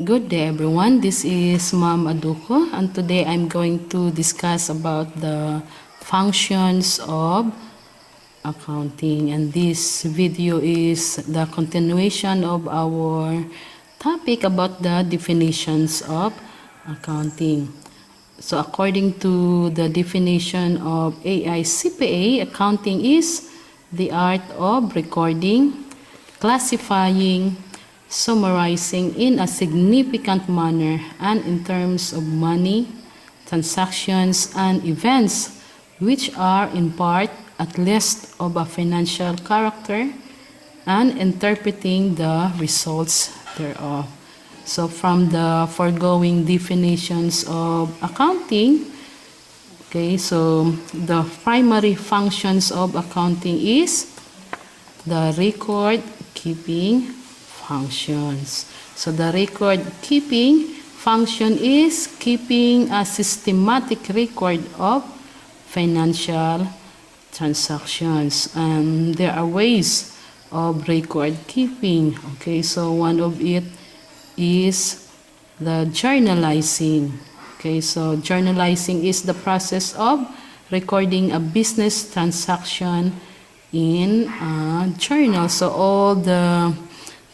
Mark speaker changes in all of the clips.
Speaker 1: Good day everyone, this is Ma'am Aduko and today I'm going to discuss about the functions of accounting, and this video is the continuation of our topic about the definitions of accounting. So according to the definition of AICPA, accounting is the art of recording, classifying, summarizing in a significant manner and in terms of money, transactions, and events which are in part at least of a financial character and interpreting the results thereof. So from the foregoing definitions of accounting, so the primary functions of accounting is the record keeping functions. So the record keeping function is keeping a systematic record of financial transactions, and there are ways of record keeping. So one of it is the journalizing. So journalizing is the process of recording a business transaction in a journal. So all the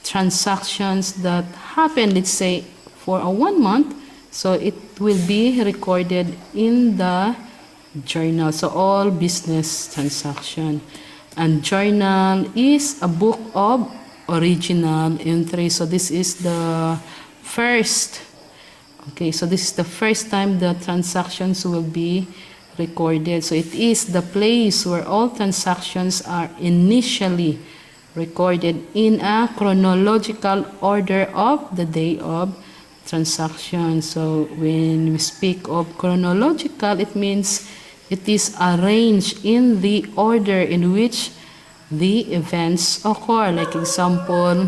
Speaker 1: transactions that happen, let's say for a 1 month, so it will be recorded in the journal. So all business transaction, and journal is a book of original entry. So this is the first, so this is the first time the transactions will be recorded. So it is the place where all transactions are initially recorded in a chronological order of the day of transaction. So when we speak of chronological, it means it is arranged in the order in which the events occur. Like example,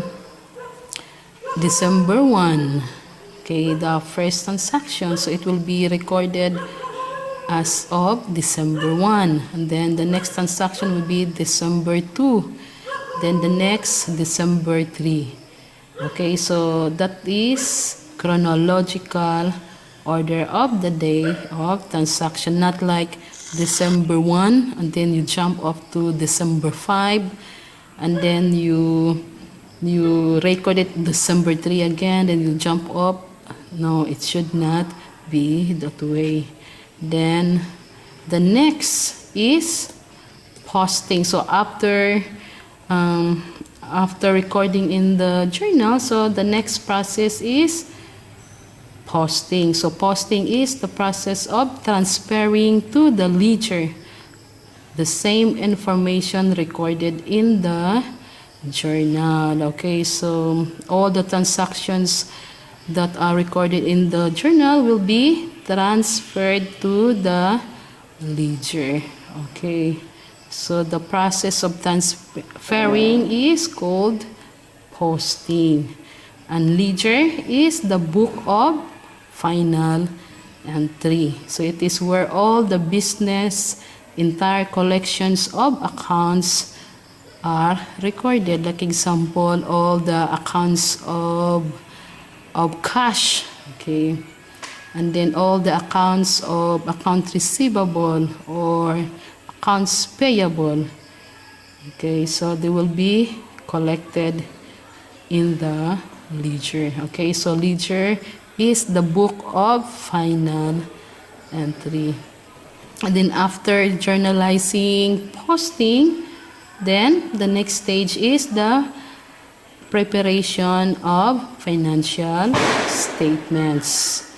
Speaker 1: December 1, the first transaction, so it will be recorded as of December 1, and then the next transaction will be December 2, then the next December 3. So that is chronological order of the day of transaction, not like December 1 and then you jump up to December 5 and then you record it December 3 again, then you jump up. No, it should not be that way. Then the next is posting. So after recording in the journal, so the next process is posting. So posting is the process of transferring to the ledger the same information recorded in the journal. So all the transactions that are recorded in the journal will be transferred to the ledger. So the process of transferring is called posting, and ledger is the book of final entry. So it is where all the business, entire collections of accounts are recorded. Like example, all the accounts of cash, and then all the accounts of account receivable or accounts payable. So they will be collected in the ledger. So ledger is the book of final entry. And then after journalizing, posting, then the next stage is the preparation of financial statements.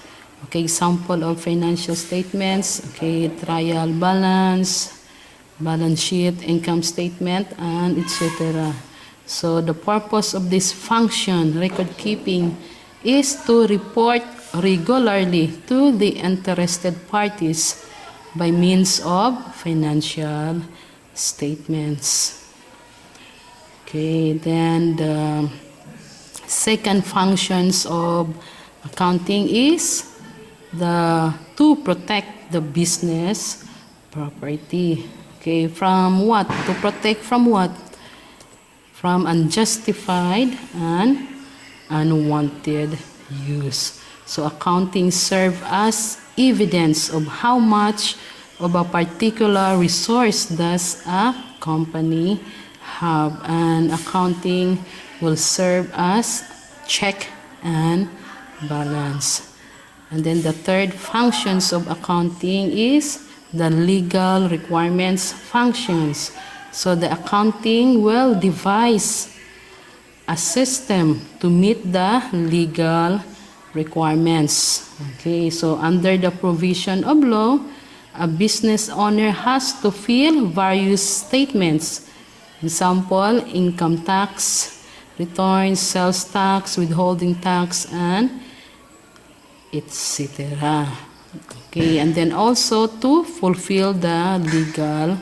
Speaker 1: Example of financial statements, trial balance, balance sheet, income statement, and etc. So the purpose of this function, record keeping, is to report regularly to the interested parties by means of financial statements. Then the second functions of accounting is to protect the business property. From what? To protect from what? From unjustified and unwanted use. So accounting serves as evidence of how much of a particular resource does a company have, and accounting will serve as check and balance. And then the third functions of accounting is the legal requirements functions. So the accounting will devise a system to meet the legal requirements. Okay, so under the provision of law, a business owner has to fill various statements. Example, income tax returns, sales tax, withholding tax, and etc. Okay, and then also to fulfill the legal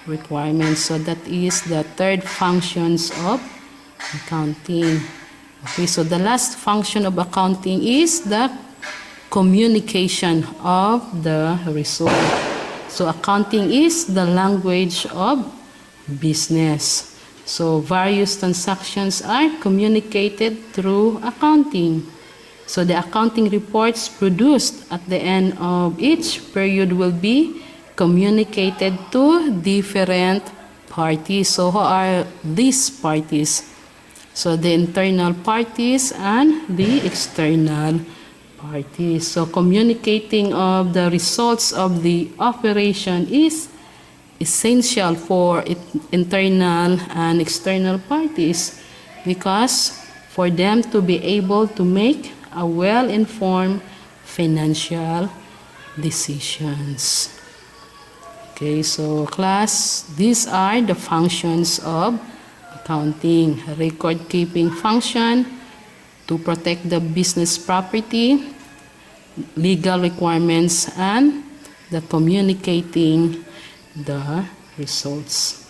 Speaker 1: requirements. So that is the third functions of accounting. Okay, so the last function of accounting is the communication of the result. So accounting is the language of business. So various transactions are communicated through accounting. So the accounting reports produced at the end of each period will be communicated to different parties. So who are these parties? So the internal parties and the external parties. So communicating of the results of the operation is essential for internal and external parties, because for them to be able to make a well-informed financial decisions. Okay, so class, these are the functions of accounting. Record-keeping function to protect the business property, legal requirements, and the communicating the results.